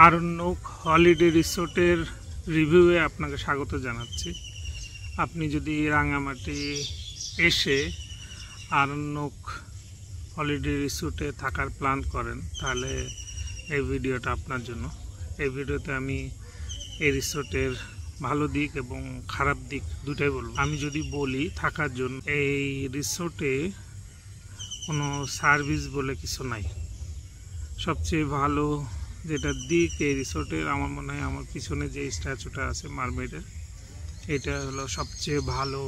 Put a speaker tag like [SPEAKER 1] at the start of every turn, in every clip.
[SPEAKER 1] Aranyak holiday রিসোর্টের রিভিউয়ে আপনাকে স্বাগত জানাচ্ছি। আপনি যদি রাঙামাটি এসে আরণ্যক হলিডে রিসোর্টে থাকার প্ল্যান করেন তাহলে এই ভিডিওটা আপনার জন্য। এই ভিডিওতে আমি এই রিসোর্টের ভালো দিক এবং খারাপ দিক দুটাই বলবো। আমি যদি বলি থাকার জন্য, এই রিসোর্টে কোনো সার্ভিস বলে কিছু নাই। সবচেয়ে ভালো যেটা দিক এই রিসোর্টের, আমার মনে হয় আমার পিছনে যে স্ট্যাচুটা আছে মারমেডের, এটা হলো সবচেয়ে ভালো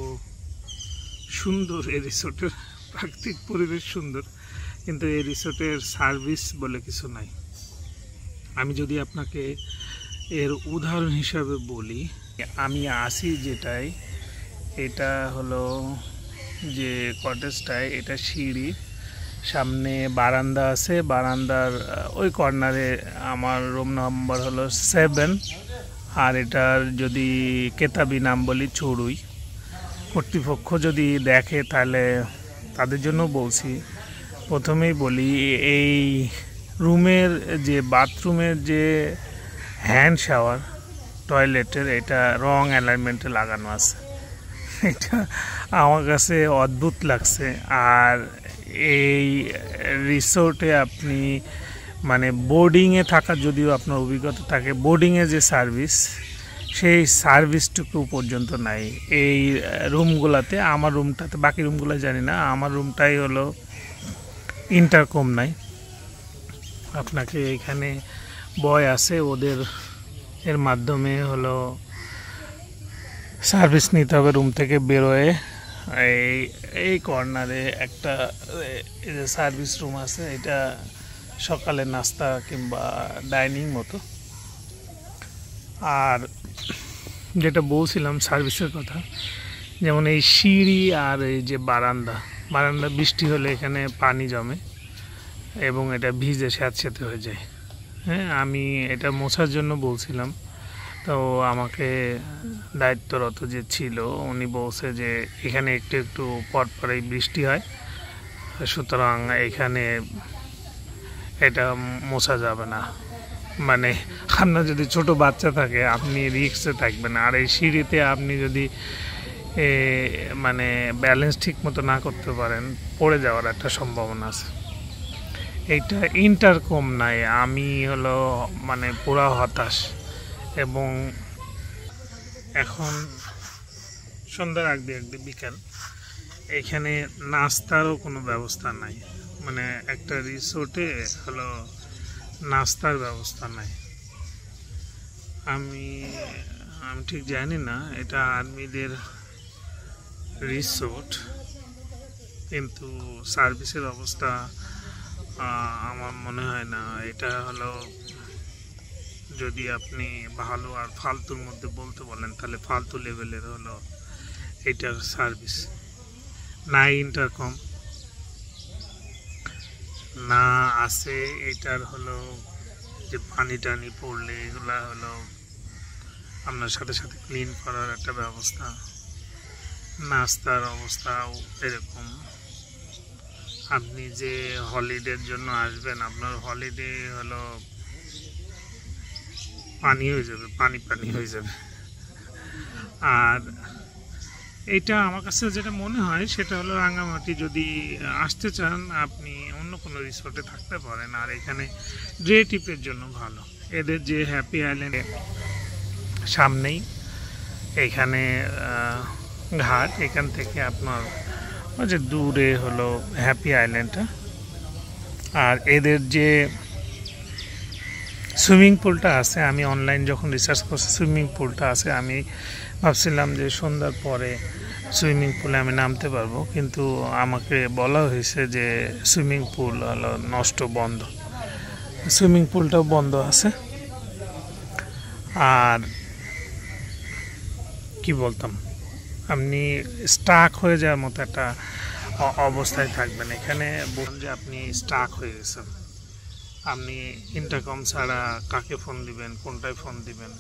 [SPEAKER 1] সুন্দর। এই রিসোর্টের প্রাকৃতিক পরিবেশ সুন্দর, কিন্তু এই রিসোর্টের সার্ভিস বলে কিছু নাই। আমি যদি আপনাকে এর উদাহরণ হিসাবে বলি, আমি আসি যেটাই, এটা হলো যে কটেজটায়, এটা সিঁড়ি, সামনে বারান্দা আছে, বারান্দার ওই কর্নারে আমার রুম নাম্বার হলো 7। আর এটার যদি কেতাবি নাম বলি চড়ুই। কর্তৃপক্ষ যদি দেখে তাহলে তাদের জন্য বলছি, প্রথমেই বলি এই রুমের যে বাথরুমের যে হ্যান্ড শাওয়ার টয়লেটের, এটা রং অ্যালাইনমেন্টে লাগানো আছে। এটা আমার কাছে অদ্ভুত লাগছে। আর এই রিসোর্টে আপনি মানে বোর্ডিংয়ে থাকার যদিও আপনার অভিজ্ঞতা থাকে, বোর্ডিংয়ে যে সার্ভিস, সেই সার্ভিসটুকু পর্যন্ত নাই এই রুমগুলোতে। আমার রুমটাতে, বাকি রুমগুলো জানি না, আমার রুমটাই হলো ইন্টারকম নাই। আপনাকে এখানে বয় আছে, ওদের এর মাধ্যমে হলো সার্ভিস নিতে হবে রুম থেকে বেরোয়। এই কর্নারে একটা সার্ভিস রুম আছে, এটা সকালে নাস্তা কিংবা ডাইনিং মতো। আর যেটা বলছিলাম সার্ভিসের কথা, যেমন এই সিঁড়ি আর এই যে বারান্দা, বৃষ্টি হলে এখানে পানি জমে এবং এটা ভিজে স্যাঁতস্যাঁতে হয়ে যায়। হ্যাঁ, আমি এটা মোছার জন্য বলছিলাম, তো আমাকে দায়িত্বরত যে ছিল উনি বলছে যে এখানে একটু একটু পরপরই বৃষ্টি হয়, সুতরাং এখানে এটা মোছা যাবে না। মানে আপনার যদি ছোট বাচ্চা থাকে আপনি রিস্কে থাকবেন। আর এই সিঁড়িতে আপনি যদি মানে ব্যালেন্স ঠিক মতো না করতে পারেন, পড়ে যাওয়ার একটা সম্ভাবনা আছে। এইটা ইন্টারকম নাই, আমি হলো মানে পুরা হতাশ। এবং এখন সন্ধ্যার আগ দিয়ে বিকাল, এখানে নাস্তারও কোনো ব্যবস্থা নাই। মানে একটা রিসোর্টে হলো নাস্তার ব্যবস্থা নাই। আমি ঠিক জানি না এটা আর্মিদের রিসোর্ট, কিন্তু সার্ভিসের অবস্থা আমার মনে হয় না। এটা হলো, যদি আপনি ভালো আর ফালতুর মধ্যে বলতে বলেন তাহলে ফালতু লেভেলের হলো এটার সার্ভিস। নাই ইন্টারকম, না আছে এটার হলো যে পানি টানি পড়লে এগুলা হলো আপনার সাথে সাথে ক্লিন করার একটা ব্যবস্থা। নাস্তার অবস্থাও এরকম। আপনি যে হলিডের জন্য আসবেন, আপনার হলিডে হলো পানি হয়ে যাবে, পানি হয়ে যাবে। আর এইটা আমার কাছে যেটা মনে হয় সেটা হলো, রাঙামাটি যদি আসতে চান আপনি অন্য কোনো রিসোর্টে থাকতে পারেন। আর এখানে ডে ট্রিপের জন্য ভালো। এদের যে হ্যাপি আইল্যান্ড সামনেই, এখানে ঘাট, এখান থেকে আপনার ওই যে দূরে হলো হ্যাপি আইল্যান্ডটা। আর এদের যে সুইমিং পুলটা আছে, আমি অনলাইন যখন রিসার্চ করছি সুইমিং পুলটা আছে, আমি ভাবছিলাম যে সন্ধ্যার পরে সুইমিং পুলে আমি নামতে পারবো, কিন্তু আমাকে বলা হয়েছে যে সুইমিং পুল হলো বন্ধ, সুইমিং পুলটাও বন্ধ আছে। আর কি বলতাম, আপনি স্টাক হয়ে যাওয়ার মতো একটা অবস্থায় থাকবেন। এখানে বলুন যে আপনি স্টাক হয়ে গেছেন, আপনি ইন্টারকম ছাড়া কাকে ফোন দিবেন, কোনটায় ফোন দিবেন।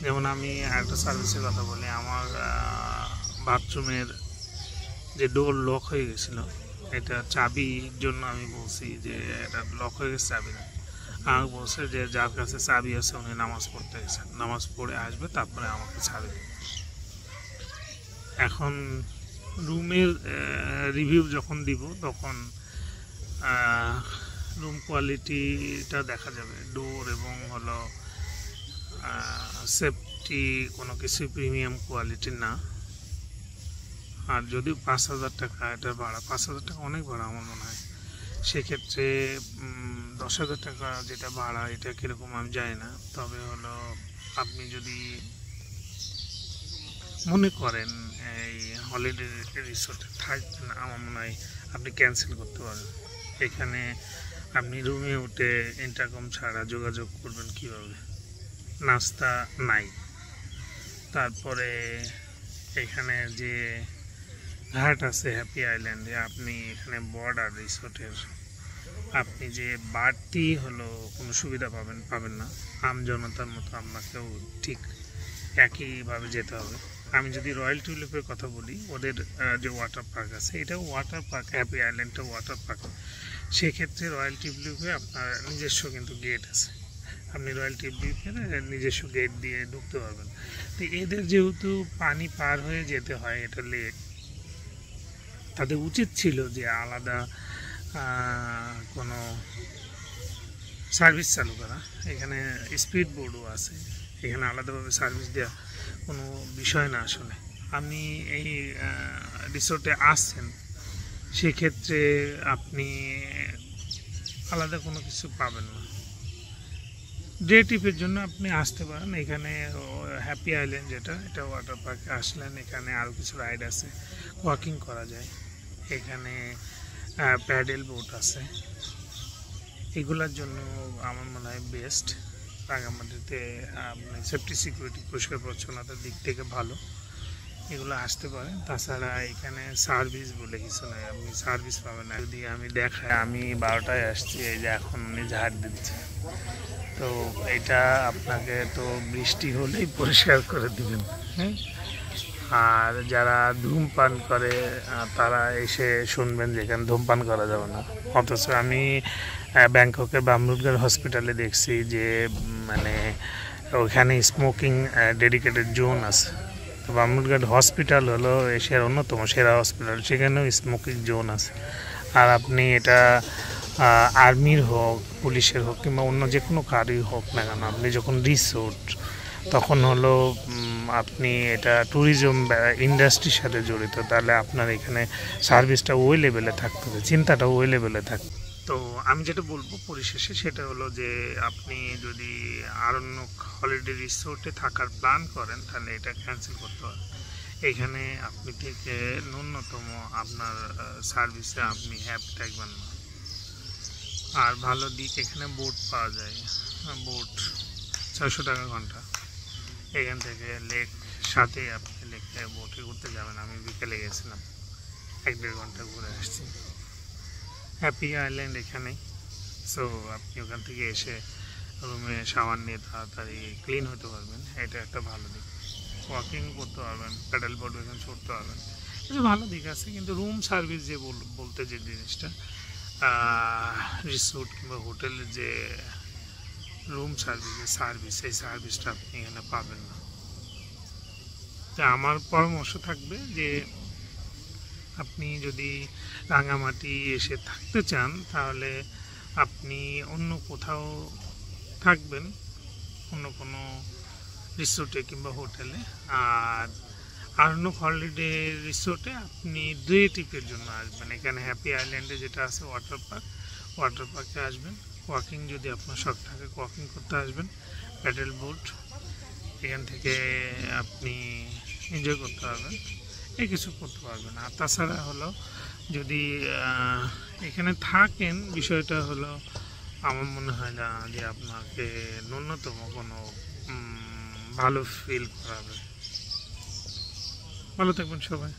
[SPEAKER 1] যেমন আমি একটা সার্ভিসের কথা বলি, আমার বাথরুমের যে ডোর লক হয়ে গেছিলো, এটা চাবির জন্য আমি বলছি যে এটা লক হয়ে গেছে, চাবি না। আমাকে বলছে যে যার কাছে চাবি আছে উনি নামাজ পড়তে গেছেন, নামাজ পড়ে আসবে তারপরে আমাকে ছাড়বে। এখন রুমের রিভিউ যখন দিব তখন রুম কোয়ালিটিটা দেখা যাবে, ডোর এবং হলো সেফটি কোনো কিছু প্রিমিয়াম কোয়ালিটি না। আর যদিও 5,000 টাকা এটা ভাড়া, 5,000 টাকা অনেক ভাড়া আমার মনে হয়, সেক্ষেত্রে 10,000 টাকা যেটা ভাড়া এটা কীরকম আমি জানি না। তবে হলো আপনি যদি মনে করেন এই হলিডে রিসোর্টে থাকবেন, আমার মনে হয় আপনি ক্যান্সেল করতে পারেন। এখানে আপনি রুমে উঠে ইন্টারকম ছাড়া যোগাযোগ করবেন কীভাবে, নাস্তা নাই। তারপরে এখানে যে ঘাট আছে হ্যাপি আইল্যান্ডে, আপনি এখানে বর্ডার রিসোর্টের আপনি যে বাড়তি হলো কোনো সুবিধা পাবেন না। আমজনতার মতো আপনাকেও ঠিক একইভাবে যেতে হবে। আমি যদি রয়্যাল টিউলিপের কথা বলি, ওদের যে ওয়াটার পার্ক আছে, এটাও ওয়াটার পার্ক, হ্যাপি আইল্যান্ডটা ওয়াটার পার্ক। সেক্ষেত্রে রয়্যাল টিউলিপে আপনার নিজস্ব কিন্তু গেট আছে, আপনি রয়্যাল টিউলিপের নিজস্ব গেট দিয়ে ঢুকতে পারবেন। তো এদের যেহেতু পানি পার হয়ে যেতে হয়, এটা লেক, তাদের উচিত ছিল যে আলাদা কোনো সার্ভিস চালু করা। এখানে স্পিড বোর্ডও আছে, এখানে আলাদাভাবে সার্ভিস দেওয়া কোনো বিষয় না। আসলে আপনি এই রিসোর্টে আসছেন, সেক্ষেত্রে আপনি আলাদা কোনো কিছু পাবেন না। ডে ট্রিপের জন্য আপনি আসতে পারেন। এখানে হ্যাপি আইল্যান্ড যেটা, এটা ওয়াটার পার্কে আসলেন, এখানে আরও কিছু রাইড আছে, ওয়াকিং করা যায়, এখানে প্যাডেল বোট আছে, এগুলোর জন্য আমার মনে হয় বেস্ট। রাঙামাটিতে আপনি সেফটি সিকিউরিটি পরিষ্কার পরিচ্ছন্নতার দিক থেকে ভালো, এগুলো আসতে পারেন। তাছাড়া এখানে সার্ভিস বলে কিছু নয়, আপনি সার্ভিস পাবেন না। যদি আমি দেখাই, আমি 12টায় আসছি, এই যে এখন উনি ঝাড় দিচ্ছে, তো এটা আপনাকে তো বৃষ্টি হলেই পরিষ্কার করে দেবেন। হ্যাঁ, আর যারা ধূমপান করে তারা এসে শুনবেন যে এখানে ধূমপান করা যাবে না। অথচ আমি ব্যাংককের বামরুডগড় হসপিটালে দেখছি যে মানে ওখানে স্মোকিং ডেডিকেটেড জোন আছে। তো বামরুডগড় হসপিটাল হলো এশিয়ার অন্যতম সেরা হসপিটাল, সেখানেও স্মোকিং জোন আছে। আর আপনি এটা আর্মির হোক, পুলিশের হোক, কিংবা অন্য যে কোনো কারই হোক না কেন, আপনি যখন রিসোর্ট, তখন হলো আপনি এটা ট্যুরিজম ইন্ডাস্ট্রির সাথে জড়িত, তাহলে আপনার এখানে সার্ভিসটা ওই লেভেলে থাকতে হবে, চিন্তাটা ওই লেভেলে থাকবে। তো আমি যেটা বলবো পরিশেষে সেটা হলো যে আপনি যদি আরণ্যক হলিডে রিসোর্টে থাকার প্ল্যান করেন, তাহলে এটা ক্যান্সেল করতে হবে। এখানে আপনি থেকে ন্যূনতম আপনার সার্ভিসে আপনি হ্যাপি থাকবেন না। আর ভালো দিক, এখানে বোট পাওয়া যায়, বোট 600 টাকা ঘন্টা। এখান থেকে লেক সাথে আপনি লেকে বোটে ঘুরতে যাবেন। আমি বিকেলে গেছিলাম, 1-1.5 ঘন্টা ঘুরে আসছি। হ্যাপি আইল্যান্ড এখানে, সো আপনি ওখান থেকে এসে রুমে শাওয়ার নিয়ে তাড়াতাড়ি ক্লিন হতে পারবেন, এটা একটা ভালো দিক। ওয়াকিং করতে পারবেন, প্যাডেল বোর্ড এখানে চড়তে পারবেন, কিছু ভালো দিক আছে। কিন্তু রুম সার্ভিস যে বলতে যে জিনিসটা, রিসোর্ট কিংবা হোটেলের যে রুম সার্ভিস, এই সার্ভিসটা আপনি এখানে পাবেন না। তা আমার পরামর্শ থাকবে যে আপনি যদি রাঙামাটি এসে থাকতে চান, তাহলে আপনি অন্য কোথাও থাকবেন, অন্য কোনো রিসোর্টে কিংবা হোটেলে। আর আরণ্যক হলিডে রিসোর্টে আপনি ডে ট্রিপের জন্য আসবেন। এখানে হ্যাপি আইল্যান্ডে যেটা আছে ওয়াটার পার্কে আসবেন। ওয়াকিং যদি আপনার শখ থাকে, ওয়াকিং করতে আসবেন, প্যাডেল বোট এখান থেকে আপনি এনজয় করতে পারবেন, এই কিছু করতে পারবেন। আর তাছাড়া হলো যদি এখানে থাকেন, বিষয়টা হলো আমার মনে হয় না যে আপনাকে ন্যূনতম কোনো ভালো ফিল করাবে। ভালো থাকবেন সবাই।